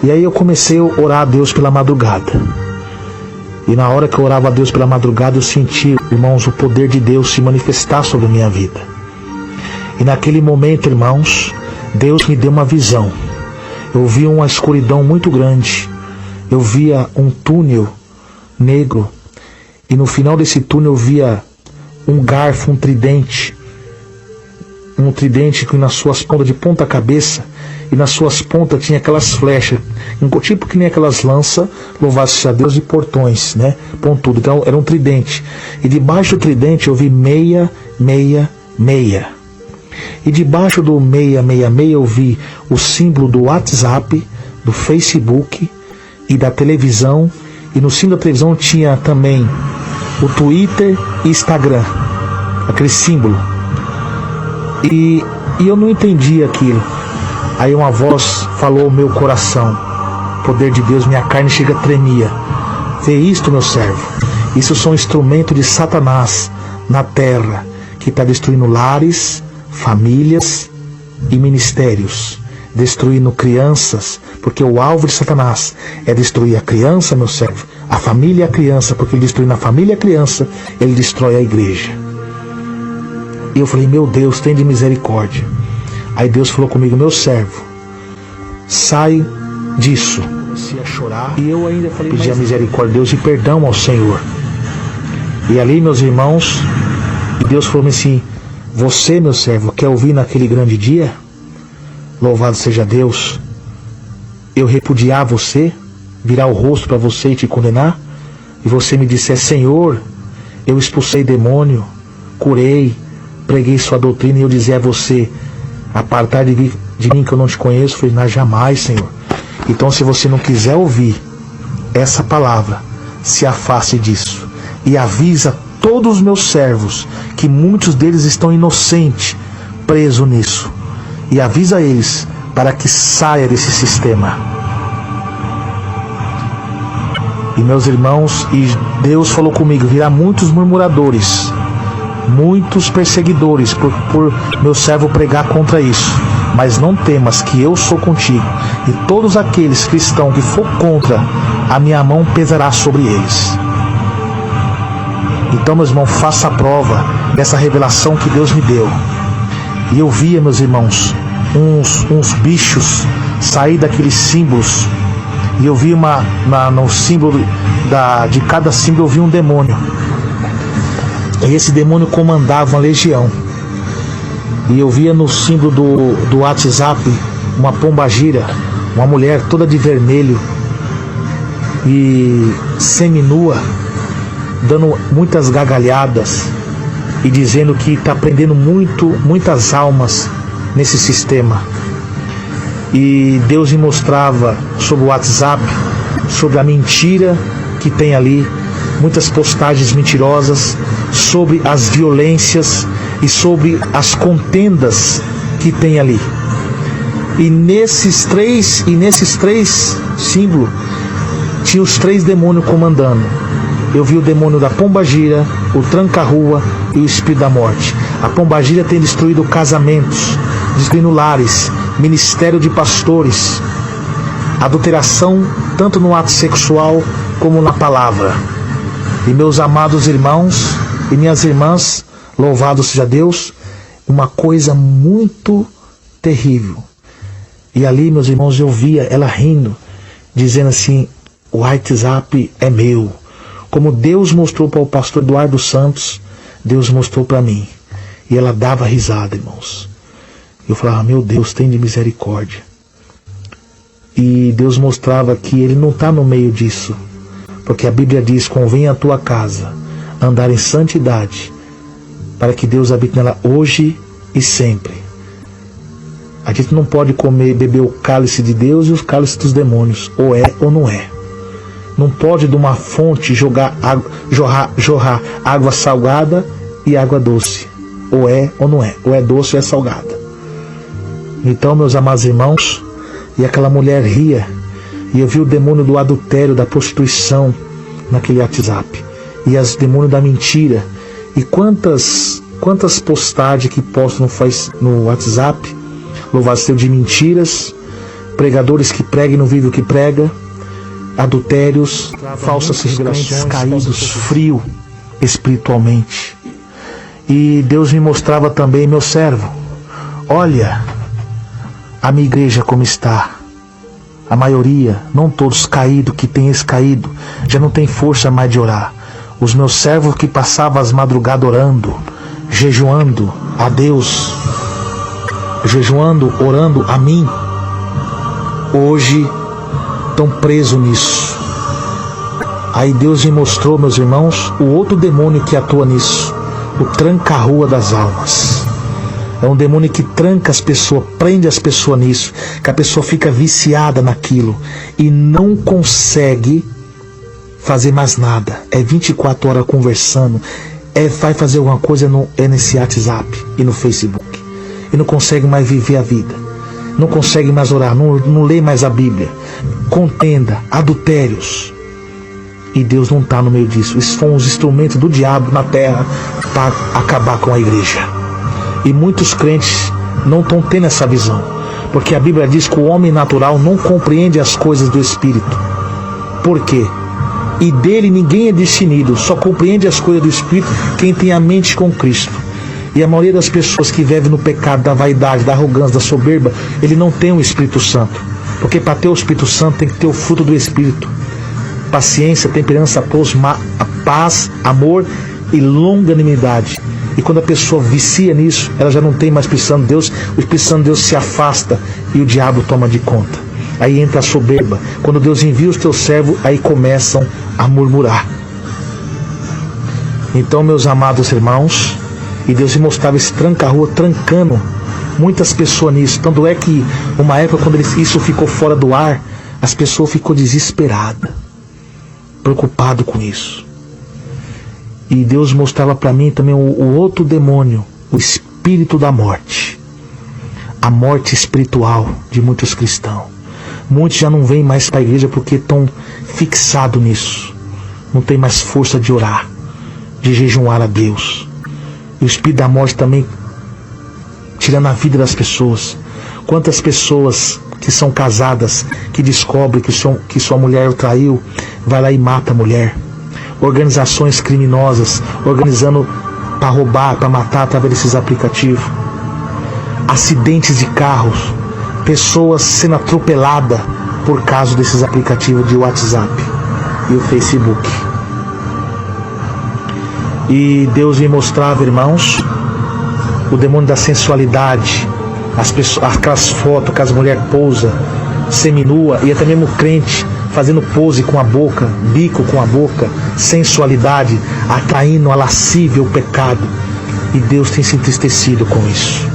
E aí eu comecei a orar a Deus pela madrugada. E na hora que eu orava a Deus pela madrugada, eu senti, irmãos, o poder de Deus se manifestar sobre a minha vida. E naquele momento, irmãos, Deus me deu uma visão. Eu vi uma escuridão muito grande. Eu via um túnel negro. E no final desse túnel eu via um garfo, um tridente. Um tridente que nas suas pontas, de ponta cabeça, e nas suas pontas tinha aquelas flechas, tipo que nem aquelas lanças, louvado seja Deus, de portões, né? Pontudo. Então era um tridente. E debaixo do tridente eu vi 666. E debaixo do 666 eu vi o símbolo do WhatsApp, do Facebook e da televisão. E no símbolo da televisão tinha também o Twitter e Instagram, aquele símbolo. E eu não entendi aquilo. Aí uma voz falou ao meu coração: poder de Deus, minha carne chega tremia. Vê isto, meu servo. Isso são instrumentos de Satanás na terra, que está destruindo lares, famílias e ministérios, destruindo crianças, porque o alvo de Satanás é destruir a criança, meu servo, a família e a criança, porque ele destruindo a família e a criança, ele destrói a igreja. E eu falei: meu Deus, tem de misericórdia. Aí Deus falou comigo: meu servo, sai disso. Comecei a chorar e eu ainda falei, pedi a misericórdia de Deus e perdão ao Senhor. E ali, meus irmãos, Deus falou assim: você, meu servo, quer ouvir naquele grande dia? Louvado seja Deus. Eu repudiar você, virar o rosto para você e te condenar, e você me disser: Senhor, eu expulsei demônio, curei, preguei sua doutrina, e eu dizer a você: apartar de mim que eu não te conheço. Falei: não, jamais, Senhor. Então, se você não quiser ouvir essa palavra, se afaste disso e avisa todos os meus servos, que muitos deles estão inocentes, presos nisso, e avisa eles para que saia desse sistema. E meus irmãos, e Deus falou comigo: virá muitos murmuradores, muitos perseguidores por meu servo pregar contra isso. Mas não temas, que eu sou contigo, e todos aqueles cristãos que for contra, a minha mão pesará sobre eles. Então, meus irmãos, faça a prova dessa revelação que Deus me deu. E eu via, meus irmãos, uns bichos sair daqueles símbolos. E eu vi no símbolo de cada símbolo eu vi um demônio. E esse demônio comandava uma legião. E eu via no símbolo do WhatsApp uma pombagira, uma mulher toda de vermelho e seminua, dando muitas gargalhadas e dizendo que está prendendo muitas almas nesse sistema. E Deus me mostrava sobre o WhatsApp, sobre a mentira que tem ali, muitas postagens mentirosas, sobre as violências e sobre as contendas que tem ali. E nesses três símbolos tinha os 3 demônios comandando. Eu vi o demônio da pombagira, o tranca-rua e o espírito da morte. A pombagira tem destruído casamentos, destruindo lares, ministério de pastores, adulteração tanto no ato sexual como na palavra. E meus amados irmãos e minhas irmãs, louvado seja Deus, uma coisa muito terrível. E ali, meus irmãos, eu via ela rindo, dizendo assim: o WhatsApp é meu. Como Deus mostrou para o pastor Eduardo Santos, Deus mostrou para mim. E ela dava risada, irmãos. Eu falava: meu Deus, tem de misericórdia. E Deus mostrava que Ele não está no meio disso. Porque a Bíblia diz: convém a tua casa andar em santidade, para que Deus habite nela hoje e sempre. A gente não pode beber o cálice de Deus e os cálices dos demônios. Ou é ou não é. Não pode de uma fonte jorrar água salgada e água doce. Ou é ou não é. Ou é doce ou é salgada. Então, meus amados irmãos, e aquela mulher ria. E eu vi o demônio do adultério, da prostituição naquele WhatsApp. E os demônios da mentira. E quantas postagens que postam no WhatsApp, louvado seja, de mentiras, pregadores que pregam e não vivem o que prega, adultérios, falsas revelações, caídos, frio espiritualmente. E Deus me mostrava também, meu servo, olha a minha igreja como está. A maioria, não todos, caído, que tem caído, já não tem força mais de orar. Os meus servos que passavam as madrugadas orando, jejuando a Deus, jejuando, orando a mim, hoje estão presos nisso. Aí Deus me mostrou, meus irmãos, o outro demônio que atua nisso, o tranca-rua das almas. É um demônio que tranca as pessoas, prende as pessoas nisso, que a pessoa fica viciada naquilo e não consegue fazer mais nada. É 24 horas conversando, vai fazer alguma coisa nesse WhatsApp e no Facebook. E não consegue mais viver a vida. Não consegue mais orar, não lê mais a Bíblia. Contenda, adultérios. E Deus não está no meio disso. Isso foram os instrumentos do diabo na terra para acabar com a igreja. E muitos crentes não estão tendo essa visão. Porque a Bíblia diz que o homem natural não compreende as coisas do Espírito. Por quê? E dele ninguém é discernido, só compreende as coisas do Espírito quem tem a mente com Cristo. E a maioria das pessoas que vivem no pecado da vaidade, da arrogância, da soberba, ele não tem o Espírito Santo. Porque para ter o Espírito Santo tem que ter o fruto do Espírito. Paciência, temperança, paz, amor e longanimidade. E quando a pessoa vicia nisso, ela já não tem mais Espírito Santo de Deus, o Espírito Santo de Deus se afasta e o diabo toma de conta. Aí entra a soberba. Quando Deus envia os teus servos, aí começam a murmurar. Então, meus amados irmãos, e Deus me mostrava esse tranca-rua trancando muitas pessoas nisso. Tanto é que uma época quando isso ficou fora do ar, as pessoas ficou desesperadas, preocupado com isso. E Deus mostrava para mim também o outro demônio, o espírito da morte, a morte espiritual de muitos cristãos. Muitos já não vêm mais para a igreja porque estão fixados nisso, não tem mais força de orar, de jejuar a Deus. E o espírito da morte também tirando a vida das pessoas. Quantas pessoas que são casadas, que descobrem que sua mulher o traiu, vai lá e mata a mulher. Organizações criminosas organizando para roubar, para matar através desses aplicativos. Acidentes de carros, pessoas sendo atropeladas por causa desses aplicativos de WhatsApp e o Facebook. E Deus me mostrava, irmãos, o demônio da sensualidade, aquelas fotos que as mulheres pousam seminua, e até mesmo crente fazendo pose com a boca, bico com a boca, sensualidade, atraindo a lascívia, o pecado. E Deus tem se entristecido com isso.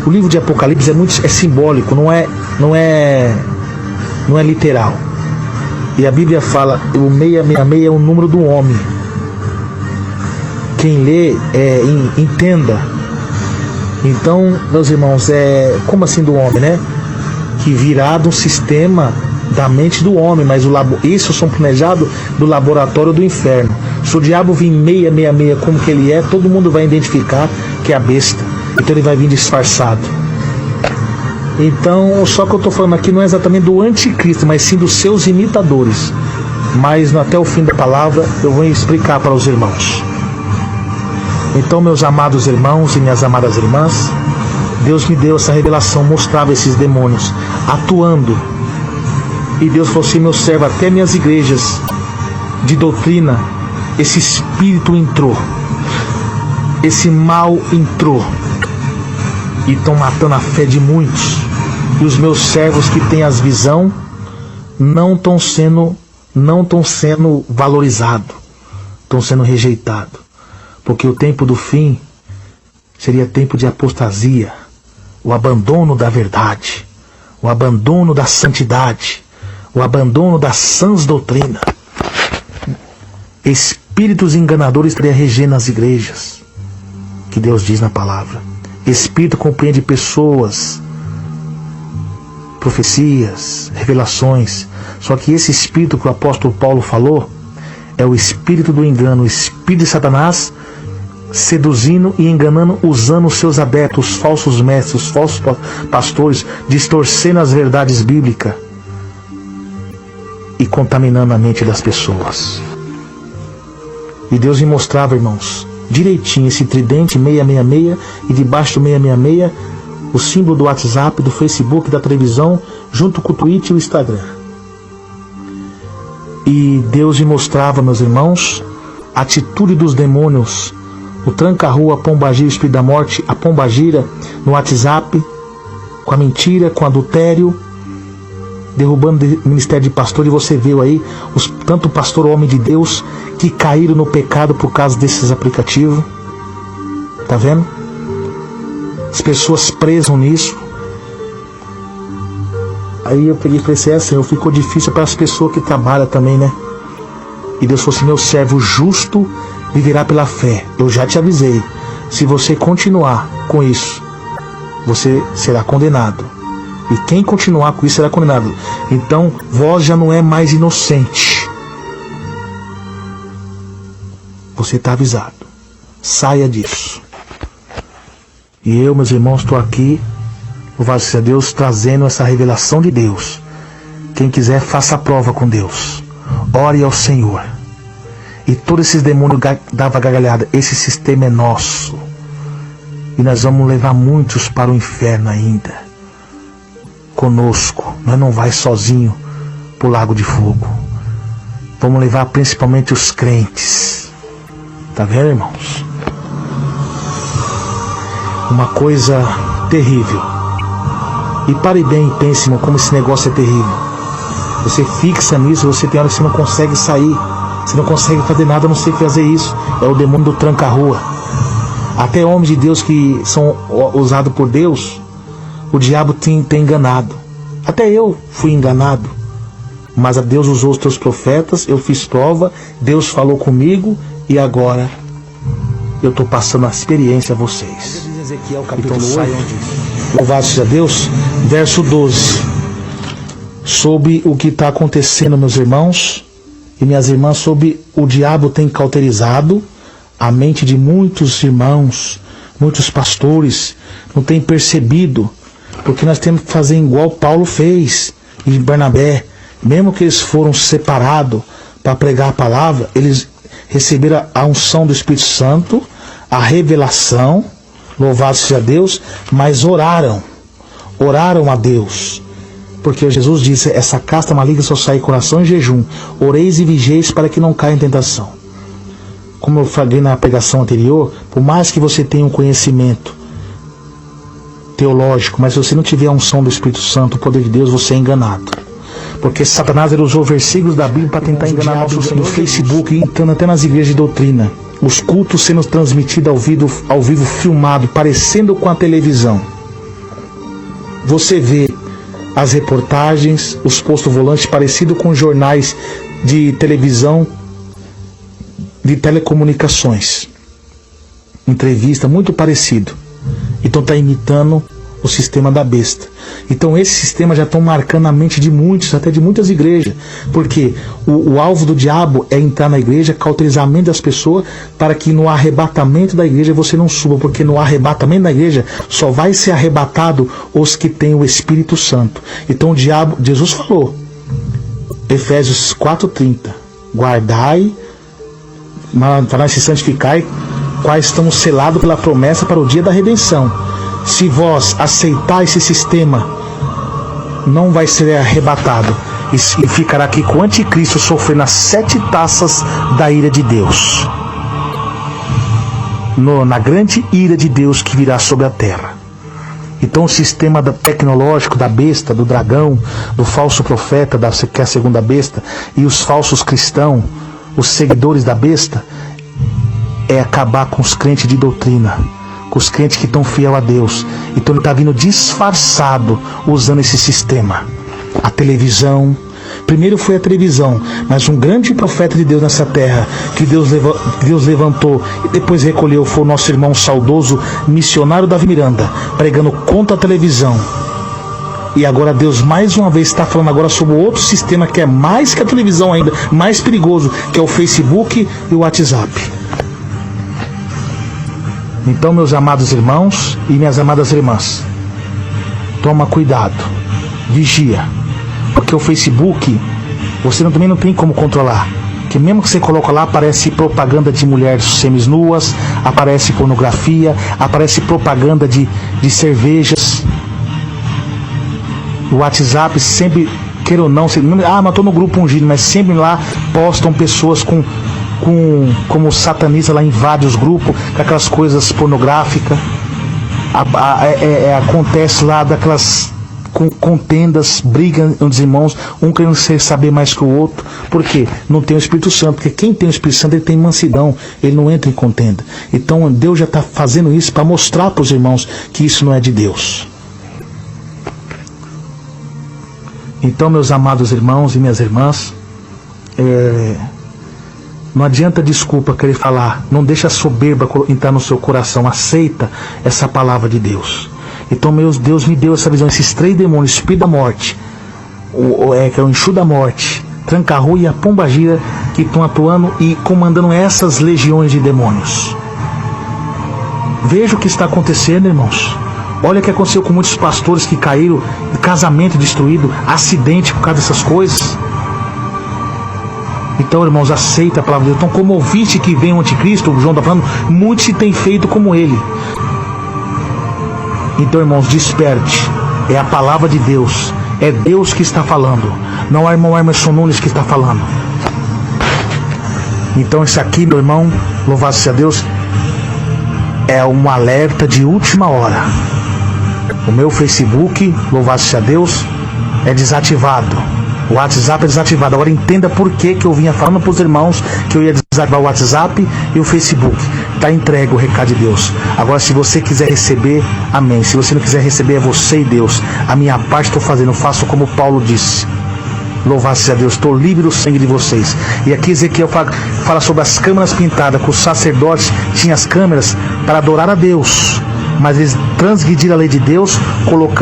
O livro de Apocalipse é simbólico, não é literal. E a Bíblia fala, o 666 é o número do homem. Quem lê, entenda. Então, meus irmãos, como assim do homem, né? Que virá de um sistema da mente do homem, mas isso são planejados do laboratório do inferno. Se o diabo vir 666 como que ele é, todo mundo vai identificar que é a besta. Então ele vai vir disfarçado. Então, só que eu estou falando aqui não é exatamente do anticristo, mas sim dos seus imitadores. Mas até o fim da palavra eu vou explicar para os irmãos. Então, meus amados irmãos e minhas amadas irmãs, Deus me deu essa revelação, mostrava esses demônios atuando. E Deus falou assim, meu servo, até minhas igrejas de doutrina, esse espírito entrou, esse mal entrou, e estão matando a fé de muitos. E os meus servos que têm as visão não estão sendo valorizados, estão sendo rejeitados. Porque o tempo do fim seria tempo de apostasia, o abandono da verdade, o abandono da santidade, o abandono das sãs doutrinas. Espíritos enganadores estariam regendo as igrejas, que Deus diz na palavra. Espírito compreende pessoas, profecias, revelações. Só que esse espírito que o apóstolo Paulo falou é o espírito do engano, o espírito de Satanás seduzindo e enganando, usando os seus adeptos, os falsos mestres, os falsos pastores, distorcendo as verdades bíblicas e contaminando a mente das pessoas. E Deus me mostrava, irmãos, direitinho esse tridente 666 e debaixo do 666 o símbolo do WhatsApp, do Facebook, da televisão, junto com o Twitter e o Instagram. E Deus me mostrava, meus irmãos, a atitude dos demônios, o tranca-rua, a pombagira, o espírito da morte, a pombagira no WhatsApp, com a mentira, com o adultério, derrubando o ministério de pastor. E você viu aí tanto pastor homem de Deus que caíram no pecado por causa desses aplicativos. Tá vendo? As pessoas presas nisso. Aí eu peguei e falei assim, Senhor, ficou difícil para as pessoas que trabalham também, né? E Deus falou assim, meu servo justo viverá pela fé. Eu já te avisei, se você continuar com isso, você será condenado. E quem continuar com isso será condenado. Então, vós já não é mais inocente. Você está avisado. Saia disso. E eu, meus irmãos, estou aqui, louvado seja Deus, trazendo essa revelação de Deus. Quem quiser, faça a prova com Deus. Ore ao Senhor. E todos esses demônios davam gargalhada. Esse sistema é nosso. E nós vamos levar muitos para o inferno ainda. Conosco. Nós não vai sozinho para o lago de fogo. Vamos levar principalmente os crentes. Tá vendo, irmãos? Uma coisa terrível. E pare bem e pense, irmão, como esse negócio é terrível. Você fixa nisso, você tem hora que você não consegue sair. Você não consegue fazer nada, não sei fazer isso. É o demônio do tranca-rua. Até homens de Deus que são usados por Deus, o diabo tem enganado. Até eu fui enganado. Mas a Deus usou os teus profetas, eu fiz prova, Deus falou comigo e agora eu estou passando a experiência a vocês. Ezequiel, capítulo 8. Louvado seja Deus. Verso 12. Sobre o que está acontecendo, meus irmãos e minhas irmãs, sobre o diabo tem cauterizado a mente de muitos irmãos, muitos pastores, não tem percebido, porque nós temos que fazer igual Paulo fez e Barnabé. Mesmo que eles foram separados para pregar a palavra, eles receberam a unção do Espírito Santo, a revelação, louvado seja Deus, mas oraram a Deus. Porque Jesus disse, essa casta maligna só sai coração em jejum. Oreis e vigieis para que não caia em tentação. Como eu falei na pregação anterior, por mais que você tenha um conhecimento teológico, mas se você não tiver a unção do Espírito Santo, o poder de Deus, você é enganado. Porque Satanás ele usou versículos da Bíblia para tentar enganar nosso Senhor. No Facebook, entrando até nas igrejas de doutrina. Os cultos sendo transmitidos ao vivo filmado, parecendo com a televisão. Você vê as reportagens, os postos volantes parecidos com jornais de televisão, de telecomunicações. Entrevista muito parecido. Então está imitando o sistema da besta. Então esse sistema já estão marcando a mente de muitos, até de muitas igrejas. Porque o alvo do diabo é entrar na igreja, cauterizar a mente das pessoas, para que no arrebatamento da igreja você não suba. Porque no arrebatamento da igreja só vai ser arrebatado os que têm o Espírito Santo. Então o diabo, Jesus falou, Efésios 4:30, guardai, para se santificai, quais estão selados pela promessa para o dia da redenção. Se vós aceitar esse sistema, não vai ser arrebatado e ficará aqui com o anticristo sofrendo as 7 taças da ira de Deus, na grande ira de Deus que virá sobre a terra. Então o sistema tecnológico da besta, do dragão, do falso profeta, que é a segunda besta, e os falsos cristãos, os seguidores da besta, é acabar com os crentes de doutrina, com os crentes que estão fiel a Deus. Então ele está vindo disfarçado usando esse sistema. A televisão, primeiro foi a televisão, mas um grande profeta de Deus nessa terra, que Deus levantou e depois recolheu, foi o nosso irmão saudoso missionário Davi Miranda, pregando contra a televisão. E agora Deus mais uma vez está falando agora sobre outro sistema que é mais que a televisão ainda, mais perigoso, que é o Facebook e o WhatsApp. Então, meus amados irmãos e minhas amadas irmãs, toma cuidado, vigia, porque o Facebook você também não tem como controlar, que mesmo que você coloca lá, aparece propaganda de mulheres seminuas, aparece pornografia, aparece propaganda de cervejas. O WhatsApp sempre, queira ou não, mas estou no grupo ungido, mas sempre lá postam pessoas como satanista lá, invade os grupos com aquelas coisas pornográficas. Acontece lá daquelas contendas, briga entre os irmãos, um querendo saber mais que o outro. Por quê? Não tem o Espírito Santo, porque quem tem o Espírito Santo, ele tem mansidão, ele não entra em contenda. Então Deus já está fazendo isso para mostrar para os irmãos que isso não é de Deus. Então, meus amados irmãos e minhas irmãs, não adianta desculpa querer falar, não deixa a soberba entrar no seu coração, aceita essa palavra de Deus. Então, Deus me deu essa visão, esses 3 demônios, espírito da morte, que é o enxu da morte, tranca-rua e a pombagira, que estão atuando e comandando essas legiões de demônios. Veja o que está acontecendo, irmãos. Olha o que aconteceu com muitos pastores que caíram, casamento destruído, acidente por causa dessas coisas. Então, irmãos, aceita a palavra de Deus. Então, como ouviste que vem o anticristo, o João está falando, muitos se têm feito como ele. Então, irmãos, desperte. É a palavra de Deus. É Deus que está falando. Não é o irmão Emerson Nunes que está falando. Então, esse aqui, meu irmão, louvado seja Deus, é um alerta de última hora. O meu Facebook, louvado seja Deus, é desativado. O WhatsApp é desativado. Agora entenda por que eu vinha falando para os irmãos que eu ia desativar o WhatsApp e o Facebook. Está entregue o recado de Deus. Agora, se você quiser receber, amém. Se você não quiser receber, é você e Deus. A minha parte estou fazendo, eu faço como Paulo disse. Louvado seja Deus, estou livre do sangue de vocês. E aqui Ezequiel fala sobre as câmeras pintadas, que os sacerdotes tinham as câmeras para adorar a Deus, mas eles transgrediram a lei de Deus,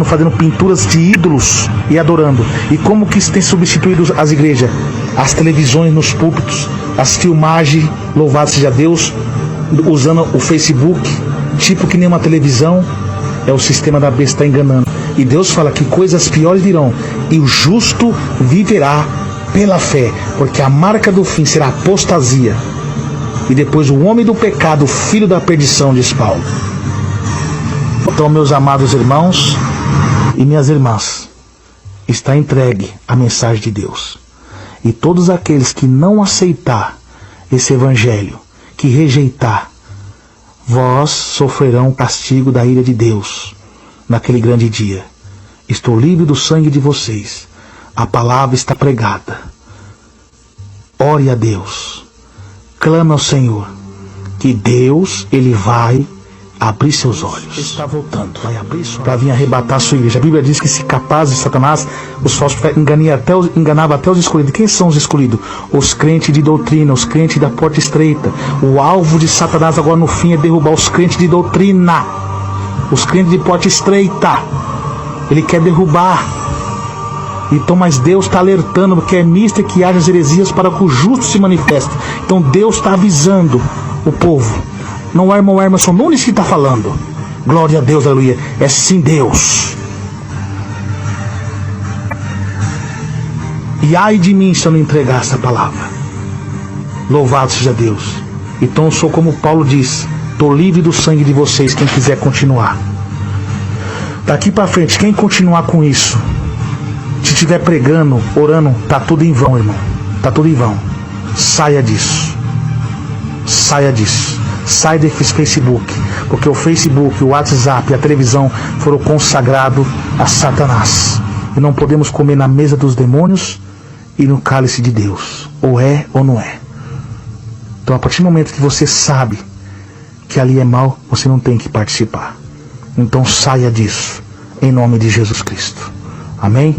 fazendo pinturas de ídolos e adorando. E como que isso tem substituído as igrejas? As televisões nos púlpitos, as filmagens, louvado seja Deus, usando o Facebook, tipo que nem uma televisão. É o sistema da besta está enganando. E Deus fala que coisas piores virão, e o justo viverá pela fé, porque a marca do fim será a apostasia. E depois o homem do pecado, o filho da perdição, diz Paulo. Então, meus amados irmãos e minhas irmãs, está entregue a mensagem de Deus. E todos aqueles que não aceitar esse evangelho, que rejeitar, vós sofrerão o castigo da ira de Deus naquele grande dia. Estou livre do sangue de vocês. A palavra está pregada. Ore a Deus. Clame ao Senhor. Que Deus, Ele vai abrir seus olhos. Ele está voltando. Vai abrir para vir arrebatar a sua igreja. A Bíblia diz que, se capaz de Satanás, os falsos enganava até os escolhidos. Quem são os escolhidos? Os crentes de doutrina, os crentes da porta estreita. O alvo de Satanás agora no fim é derrubar os crentes de doutrina, os crentes de porta estreita. Ele quer derrubar. Então, mas Deus está alertando, porque é mista que haja as heresias para que o justo se manifeste. Então Deus está avisando o povo. Não é o irmão Emerson Nunes que está falando. Glória a Deus, aleluia. É sim Deus. E ai de mim se eu não entregar essa palavra. Louvado seja Deus. Então eu sou como Paulo diz: estou livre do sangue de vocês, quem quiser continuar. Daqui para frente, quem continuar com isso, se estiver pregando, orando, tá tudo em vão, irmão. Tá tudo em vão. Saia disso. Saia disso. Sai desse Facebook, porque o Facebook, o WhatsApp e a televisão foram consagrados a Satanás. E não podemos comer na mesa dos demônios e no cálice de Deus. Ou é ou não é. Então, a partir do momento que você sabe que ali é mal, você não tem que participar. Então saia disso, em nome de Jesus Cristo. Amém?